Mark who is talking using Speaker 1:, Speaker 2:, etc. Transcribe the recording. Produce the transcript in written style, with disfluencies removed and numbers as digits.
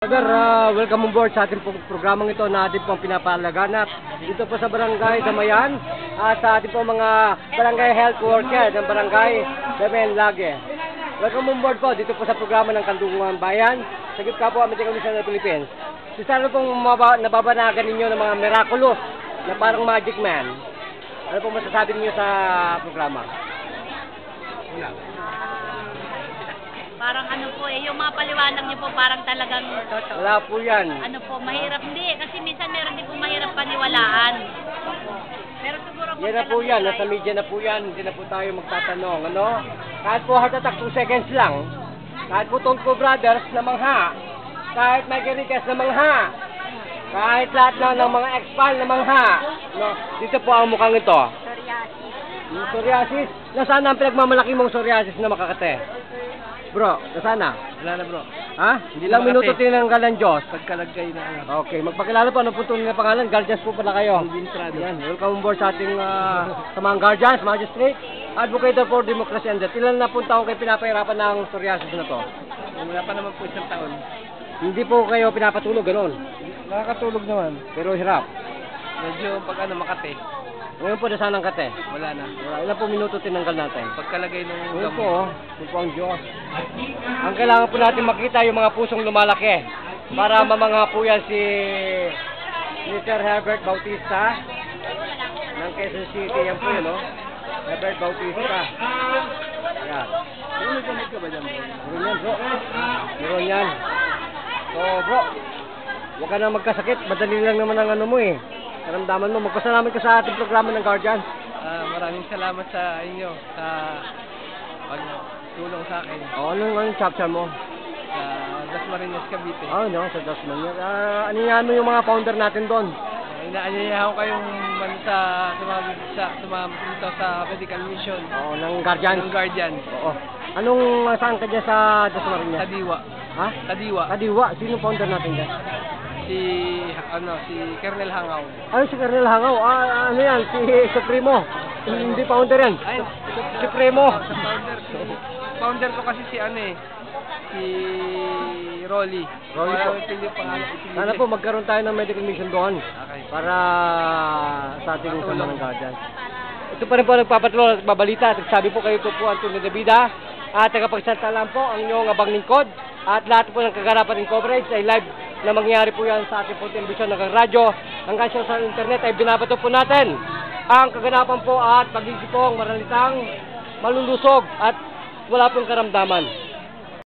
Speaker 1: Brother, welcome on board sa ating programang ito na ating pong pinapalaganap dito po sa barangay Damayan at sa ating pong mga barangay health worker ng barangay Damayan Lage. Welcome on board po dito po sa programa ng Kandungan Bayan sa gitna po ang Medical Mission ng Philippines. Sana pong nababanagan ninyo ng mga miraculous na parang magic man. Ano pong masasabi niyo sa programa? Wala.
Speaker 2: Parang ano po yung mga paliwanag niyo po parang talagang totoo.
Speaker 1: Wala po yan.
Speaker 2: Ano po, mahirap hindi. Kasi minsan meron din po mahirap paniwalaan. Pero siguro po
Speaker 1: yan na po yan, nasa media na po yan, hindi na po tayo magtatanong, ano? Kahit po heart attack 2 seconds lang, kahit po Tongko Brothers na mangha, kahit Mike Enriquez na mangha, kahit lahat na ng mga ex-pal na mangha, no? Dito po ang mukhang ito.
Speaker 2: Psoriasis.
Speaker 1: Yung psoriasis, nasaan ang pinagmamalaki mong psoriasis na makakate? Bro, nasana?
Speaker 3: Wala na bro.
Speaker 1: Ha? Ilang minuto tinanggal ng Diyos?
Speaker 3: Pagkalagay na ano.
Speaker 1: Okay, magpakilala po. Ano po tunay na pangalan? Guardians po pala kayo.
Speaker 3: Bintrado.
Speaker 1: Yan, welcome on board sa ating sa mga guardians, magistrate, advocate for democracy and death. Ilan na po taong kayo pinapahirapan ng psoriasis na to?
Speaker 3: Wala pa naman po isang taon.
Speaker 1: Hindi po kayo pinapatulog, gano'n?
Speaker 3: Nakakatulog naman.
Speaker 1: Pero hirap.
Speaker 3: Medyo pag ano makate.
Speaker 1: Ngayon po, nasaan ang kate?
Speaker 3: Wala na.
Speaker 1: Ilan po minuto tinanggal natin?
Speaker 3: Pagkalagay ng
Speaker 1: Ngayon po, ito po ang Diyos. Ang kailangan po natin makita yung mga pusong lumalaki. Para mamangha po yan si Mr. Herbert Bautista ng Quezon City. Yan po yun, no? Herbert Bautista. Yan.
Speaker 3: May gamit ka ba dyan bro?
Speaker 1: Meron yan, bro. Meron yan. So, bro, huwag ka na magkasakit. Madali lang naman ang ano mo eh. Karamdaman mo. Magpasalamat ka sa ating programa ng Guardian.
Speaker 3: Maraming salamat sa inyo sa pagtulong sa akin
Speaker 1: Anong chapter mo?
Speaker 3: sa Dasmariñas, Cavite.
Speaker 1: No, sa Dasmariñas. Ano yung mga founder natin doon?
Speaker 3: Inaanyayahan ko kayong sumama dito sa Medical Mission.
Speaker 1: Ng Guardian.
Speaker 3: Ng Guardian.
Speaker 1: Oo. Anong saan ka dyan sa Dasmariñas?
Speaker 3: Kadiwa.
Speaker 1: Ha?
Speaker 3: Kadiwa.
Speaker 1: Kadiwa. Sino founder natin dyan?
Speaker 3: Si Kernel Hangaw.
Speaker 1: Si Kernel Hangaw. Ano yan? Si Supremo. Hindi founder yan.
Speaker 3: Ay,
Speaker 1: Supremo.
Speaker 3: Founder ko kasi si Rolly.
Speaker 1: Rolly po. Sana po magkaroon tayo ng medical mission doon.
Speaker 3: Okay.
Speaker 1: Para sa ating sama ng Guardian. Ito pa rin po nagpapatuloy at babalita. Sabi po kayo po ang tunay na bida. At tagapagsalita lang po ang inyong abang lingkod. At lahat po ng kaganapan ng coverage ay live na mangyayari po yan sa ating po telebisyon ng radyo. Hanggang sa internet ay binabato po natin ang kaganapan po at pag-isip pong maralitang malulusog at wala pong karamdaman.